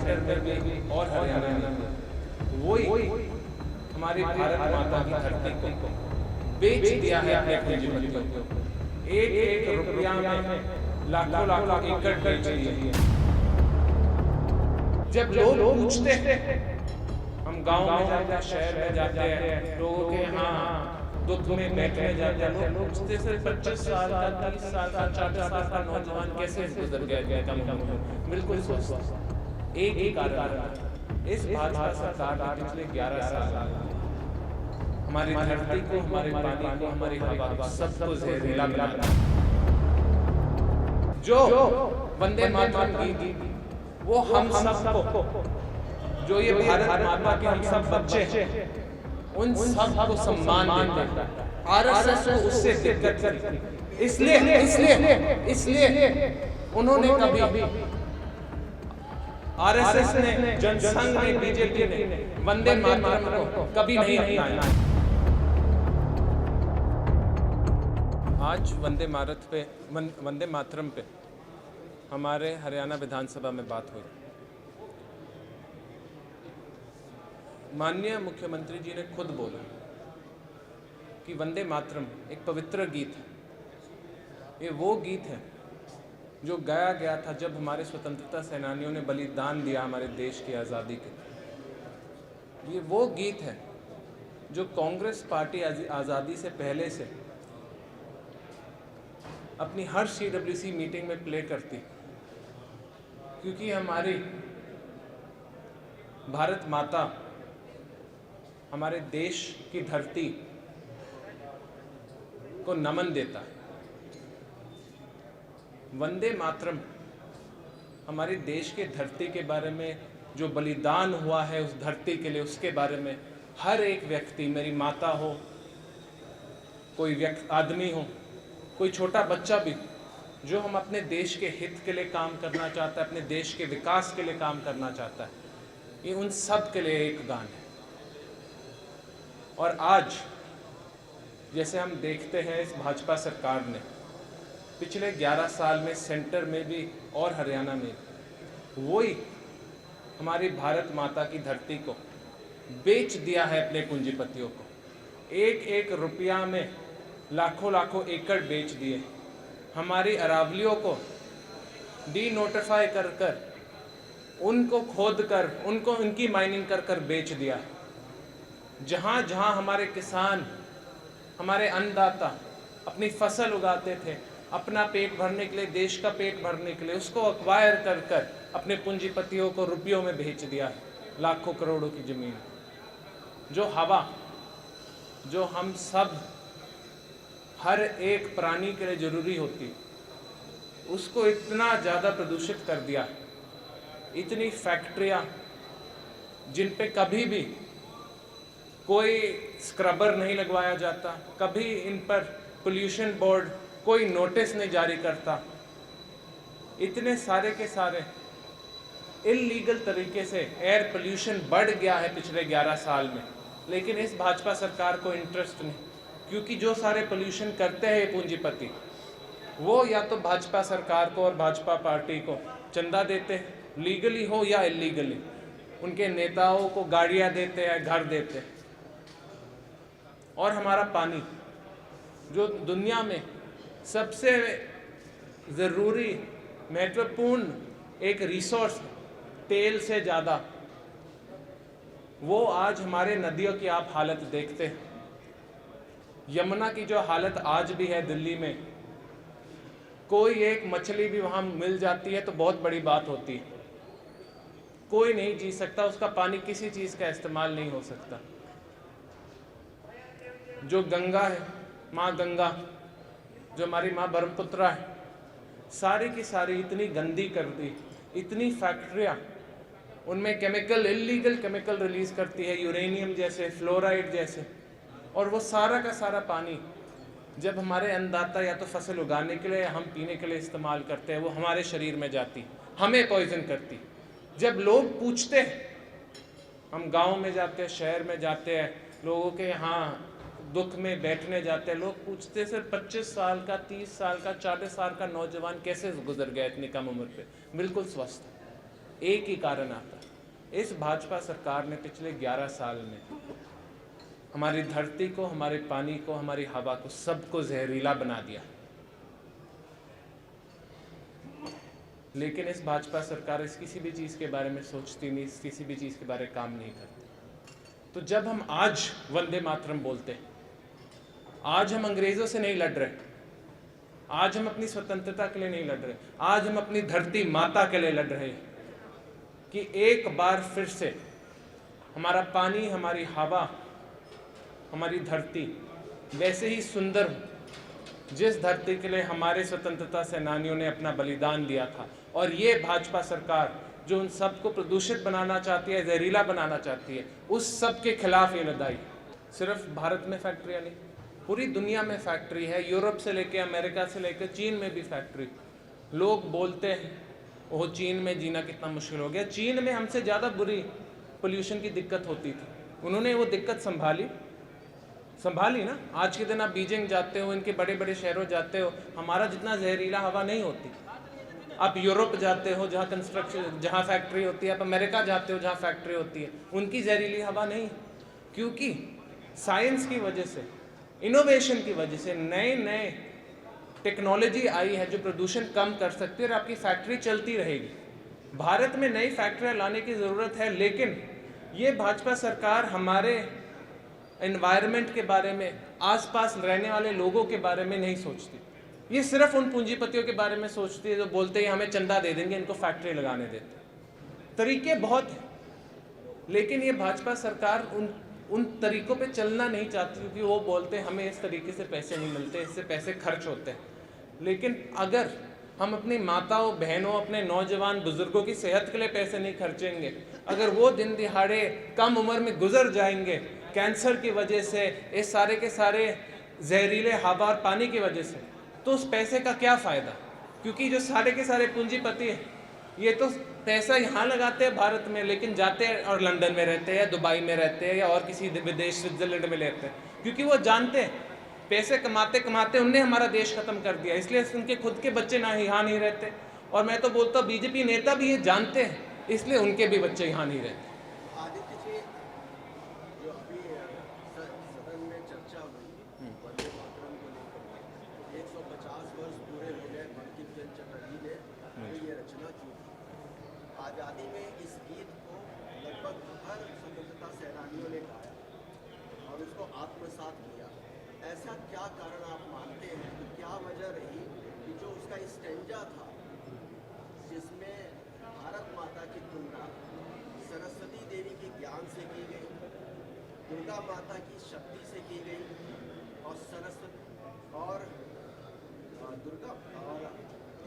Centre में भी और हरियाणा में वही हमारी भारत माता की धरती को बेच दिया है अपने पूंजीपतियों को। एक एक रुपया में लाखों लाखों एकड़ बेच लिए। जब लोग पूछते हैं, हम गांव में जाते हैं, शहर में जाते हैं, लोगों के यहाँ दुख में बैठने जाते हैं, लोग पूछते से 25 साल का, 30 साल का, 40 साल का नौजवान कैसे गुजर गया। बिल्कुल स्वस्थ। एक ही कारण, इस भाजपा सरकार ने पिछले 11 साल हमारी धरती को, हमारे पानी को, हमारी हवा को, सबको जहरीला बना दिया। जो वंदे मातरम गीत वो हम सबको, जो ये भारत माता के हम सब बच्चे हैं, उन सबको सम्मान देता है। आरएसएस को उससे दिक्कत थी, इसलिए उन्होंने कभी, आरएसएस ने, जनसंघ ने, बीजेपी ने वंदे मातरम को कभी नहीं अपनाया। आज वंदे मातरम पे हमारे हरियाणा विधानसभा में बात हुई। माननीय मुख्यमंत्री जी ने खुद बोला कि वंदे मातरम एक पवित्र गीत है। ये वो गीत है जो गाया गया था जब हमारे स्वतंत्रता सेनानियों ने बलिदान दिया हमारे देश की आज़ादी के। ये वो गीत है जो कांग्रेस पार्टी आज़ादी से पहले से अपनी हर CWC मीटिंग में प्ले करती, क्योंकि हमारी भारत माता हमारे देश की धरती को नमन देता है। वंदे मातरम हमारे देश के धरती के बारे में, जो बलिदान हुआ है उस धरती के लिए, उसके बारे में हर एक व्यक्ति, मेरी माता हो, कोई आदमी हो, कोई छोटा बच्चा भी, जो हम अपने देश के हित के लिए काम करना चाहता है, अपने देश के विकास के लिए काम करना चाहता है, ये उन सब के लिए एक गान है। और आज जैसे हम देखते हैं, इस भाजपा सरकार ने पिछले 11 साल में सेंटर में भी और हरियाणा में वही हमारी भारत माता की धरती को बेच दिया है अपने पूंजीपतियों को। एक एक रुपया में लाखों लाखों एकड़ बेच दिए। हमारी अरावलियों को डी नोटिफाई कर कर, उनको खोद कर, उनको उनकी माइनिंग कर कर बेच दिया। जहाँ जहाँ हमारे किसान, हमारे अन्नदाता अपनी फसल उगाते थे, अपना पेट भरने के लिए, देश का पेट भरने के लिए, उसको अक्वायर कर कर अपने पूंजीपतियों को रुपयों में बेच दिया है। लाखों करोड़ों की जमीन, जो हवा, जो हम सब हर एक प्राणी के लिए जरूरी होती, उसको इतना ज़्यादा प्रदूषित कर दिया। इतनी फैक्ट्रियाँ जिन पे कभी भी कोई स्क्रबर नहीं लगवाया जाता, कभी इन पर पोल्यूशन बोर्ड कोई नोटिस नहीं जारी करता। इतने सारे के सारे इल्लीगल तरीके से एयर पोल्यूशन बढ़ गया है पिछले 11 साल में। लेकिन इस भाजपा सरकार को इंटरेस्ट नहीं, क्योंकि जो सारे पोल्यूशन करते हैं ये पूंजीपति, वो या तो भाजपा सरकार को और भाजपा पार्टी को चंदा देते हैं, लीगली हो या इल्लीगली। उनके नेताओं को गाड़ियां देते हैं, घर देते हैं। और हमारा पानी, जो दुनिया में सबसे ज़रूरी, महत्वपूर्ण एक रिसोर्स, तेल से ज़्यादा, वो आज हमारे नदियों की आप हालत देखते हैं। यमुना की जो हालत आज भी है दिल्ली में, कोई एक मछली भी वहाँ मिल जाती है तो बहुत बड़ी बात होती है। कोई नहीं जी सकता, उसका पानी किसी चीज़ का इस्तेमाल नहीं हो सकता। जो गंगा है, माँ गंगा, जो हमारी माँ ब्रह्मपुत्रा है, सारी की सारी इतनी गंदी कर दी। इतनी फैक्ट्रियाँ, उनमें केमिकल, इल्लीगल केमिकल रिलीज़ करती है, यूरेनियम जैसे, फ्लोराइड जैसे। और वो सारा का सारा पानी जब हमारे अन्नदाता या तो फसल उगाने के लिए या हम पीने के लिए इस्तेमाल करते हैं, वो हमारे शरीर में जाती, हमें पॉइजन करती। जब लोग पूछते हैं, हम गांव में जाते हैं, शहर में जाते हैं, लोगों के यहाँ दुख में बैठने जाते हैं, लोग पूछते हैं सर 25 साल का, 30 साल का, 40 साल का नौजवान कैसे गुजर गया इतनी कम उम्र पे। बिल्कुल स्वस्थ। एक ही कारण आता है, इस भाजपा सरकार ने पिछले 11 साल में हमारी धरती को, हमारे पानी को, हमारी हवा को, सबको जहरीला बना दिया। लेकिन इस भाजपा सरकार इस किसी भी चीज़ के बारे में सोचती नहीं, किसी भी चीज़ के बारे में काम नहीं करती। तो जब हम आज वंदे मातरम बोलते हैं, आज हम अंग्रेज़ों से नहीं लड़ रहे, आज हम अपनी स्वतंत्रता के लिए नहीं लड़ रहे, आज हम अपनी धरती माता के लिए लड़ रहे हैं कि एक बार फिर से हमारा पानी, हमारी हवा, हमारी धरती वैसे ही सुंदर हो जिस धरती के लिए हमारे स्वतंत्रता सेनानियों ने अपना बलिदान दिया था। और ये भाजपा सरकार जो उन सबको प्रदूषित बनाना चाहती है, जहरीला बनाना चाहती है, उस सब के खिलाफ ये लड़ाई। सिर्फ भारत में फैक्ट्रियाँ नहीं, पूरी दुनिया में फैक्ट्री है, यूरोप से लेकर, अमेरिका से लेकर चीन में भी फैक्ट्री। लोग बोलते हैं वो चीन में जीना कितना मुश्किल हो गया। चीन में हमसे ज़्यादा बुरी पोल्यूशन की दिक्कत होती थी, उन्होंने वो दिक्कत संभाली ना। आज के दिन आप बीजिंग जाते हो, इनके बड़े बड़े शहरों जाते हो, हमारा जितना जहरीला हवा नहीं होती। आप यूरोप जाते हो जहाँ कंस्ट्रक्शन, जहाँ फैक्ट्री होती है, आप अमेरिका जाते हो जहाँ फैक्ट्री होती है, उनकी जहरीली हवा नहीं। क्योंकि साइंस की वजह से, इनोवेशन की वजह से नए टेक्नोलॉजी आई है जो प्रदूषण कम कर सकती है और आपकी फैक्ट्री चलती रहेगी। भारत में नई फैक्ट्रियाँ लाने की ज़रूरत है, लेकिन ये भाजपा सरकार हमारे एनवायरनमेंट के बारे में, आसपास रहने वाले लोगों के बारे में नहीं सोचती। ये सिर्फ उन पूंजीपतियों के बारे में सोचती है जो बोलते हैं हमें चंदा दे देंगे, इनको फैक्ट्री लगाने देते। तरीके बहुत हैं, लेकिन ये भाजपा सरकार उन तरीकों पे चलना नहीं चाहती, क्योंकि वो बोलते हैं हमें इस तरीके से पैसे नहीं मिलते, इससे पैसे खर्च होते हैं। लेकिन अगर हम अपनी माताओं, बहनों, अपने नौजवान बुजुर्गों की सेहत के लिए पैसे नहीं खर्चेंगे, अगर वो दिन दिहाड़े कम उम्र में गुजर जाएंगे कैंसर की वजह से, इस सारे के सारे जहरीले हवा और पानी की वजह से, तो उस पैसे का क्या फ़ायदा? क्योंकि जो सारे के सारे पूंजीपति हैं ये तो पैसा यहाँ लगाते हैं भारत में, लेकिन जाते हैं और लंदन में रहते हैं या दुबई में रहते हैं या और किसी विदेश, स्विट्जरलैंड में रहते हैं, क्योंकि वो जानते हैं पैसे कमाते कमाते उनने हमारा देश खत्म कर दिया। इसलिए उनके खुद के बच्चे ना यहाँ नहीं रहते। और मैं तो बोलता हूँ बीजेपी नेता भी ये जानते हैं, इसलिए उनके भी बच्चे यहाँ नहीं रहते। आदित्य जी, जो अभी सदन में चर्चा हुई वंदे मातरम को लेकर, 150 वर्ष पूरे हो गए बंकिम चंद्र चटर्जी ने ये रचना की। आज़ादी में इस गीत को लगभग हर स्वतंत्रता सेनानियों ने गाया और उसको आत्मसात किया। ऐसा क्या कारण आप मानते हैं कि क्या वजह रही कि जो उसका स्टैंजा था जिसमें भारत माता की तुलना सरस्वती देवी के ज्ञान से की गई, दुर्गा माता की शक्ति से की गई और सरस्वती और दुर्गा और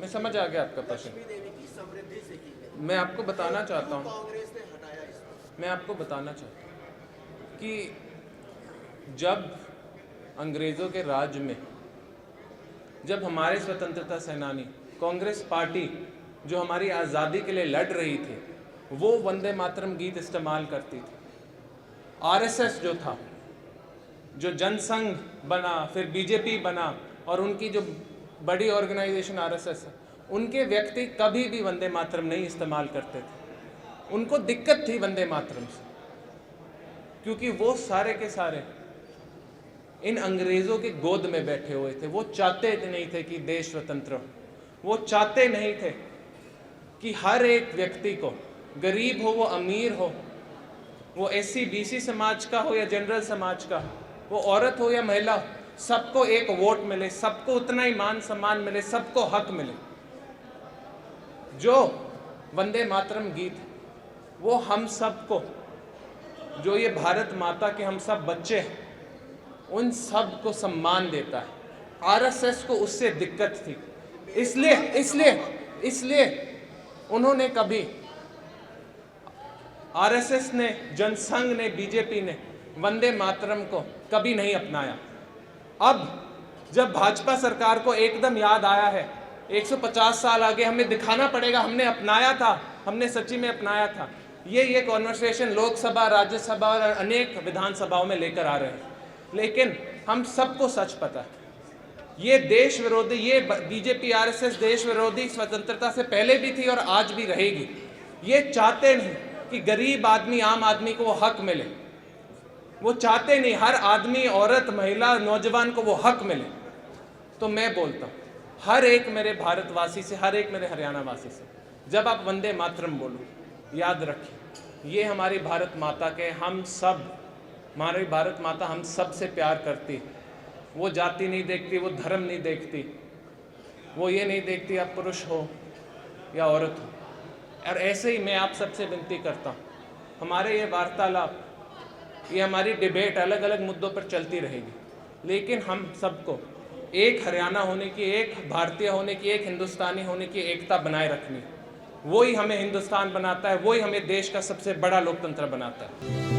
मैं समझ आ गया आपका प्रश्न। लक्ष्मी देवी की समृद्धि से की गई। मैं आपको बताना चाहता हूँ, कांग्रेस ने हटाया इसको। मैं आपको बताना चाहता हूँ कि जब अंग्रेज़ों के राज में, जब हमारे स्वतंत्रता सेनानी, कांग्रेस पार्टी जो हमारी आज़ादी के लिए लड़ रही थी, वो वंदे मातरम गीत इस्तेमाल करती थी। आरएसएस जो था, जो जनसंघ बना, फिर बीजेपी बना, और उनकी जो बड़ी ऑर्गेनाइजेशन आरएसएस है, उनके व्यक्ति कभी भी वंदे मातरम नहीं इस्तेमाल करते थे। उनको दिक्कत थी वंदे मातरम से, क्योंकि वो सारे के सारे इन अंग्रेज़ों की गोद में बैठे हुए थे। वो चाहते नहीं थे कि देश स्वतंत्र हो, वो चाहते नहीं थे कि हर एक व्यक्ति को, गरीब हो वो अमीर हो, वो एससी बीसी समाज का हो या जनरल समाज का, वो औरत हो या महिला हो, सबको एक वोट मिले, सबको उतना ही मान सम्मान मिले, सबको हक मिले। जो वंदे मातरम गीत, वो हम सबको, जो ये भारत माता के हम सब बच्चे हैं, उन सब को सम्मान देता है। आरएसएस को उससे दिक्कत थी, इसलिए उन्होंने कभी, आरएसएस ने, जनसंघ ने, बीजेपी ने वंदे मातरम को कभी नहीं अपनाया। अब जब भाजपा सरकार को एकदम याद आया है, 150 साल आगे हमें दिखाना पड़ेगा हमने अपनाया था, हमने सच्ची में अपनाया था। ये कॉन्वर्सेशन लोकसभा, राज्यसभा और अनेक विधानसभाओं में लेकर आ रहे हैं, लेकिन हम सबको सच पता है ये देश विरोधी, ये बीजेपी आरएसएस देश विरोधी स्वतंत्रता से पहले भी थी और आज भी रहेगी। ये चाहते नहीं कि गरीब आदमी, आम आदमी को वो हक मिले। वो चाहते नहीं हर आदमी, औरत, महिला, नौजवान को वो हक मिले। तो मैं बोलता हूँ हर एक मेरे भारतवासी से, हर एक मेरे हरियाणा वासी से, जब आप वंदे मातरम बोलो, याद रखिए ये हमारी भारत माता के, हम सब, हमारी भारत माता हम सब से प्यार करती। वो जाति नहीं देखती, वो धर्म नहीं देखती, वो ये नहीं देखती आप पुरुष हो या औरत हो। और ऐसे ही मैं आप सबसे विनती करता हूँ, हमारे ये वार्तालाप, ये हमारी डिबेट अलग अलग मुद्दों पर चलती रहेगी, लेकिन हम सबको एक हरियाणा होने की, एक भारतीय होने की, एक हिंदुस्तानी होने की एकता बनाए रखनी। वही हमें हिंदुस्तान बनाता है, वही हमें देश का सबसे बड़ा लोकतंत्र बनाता है।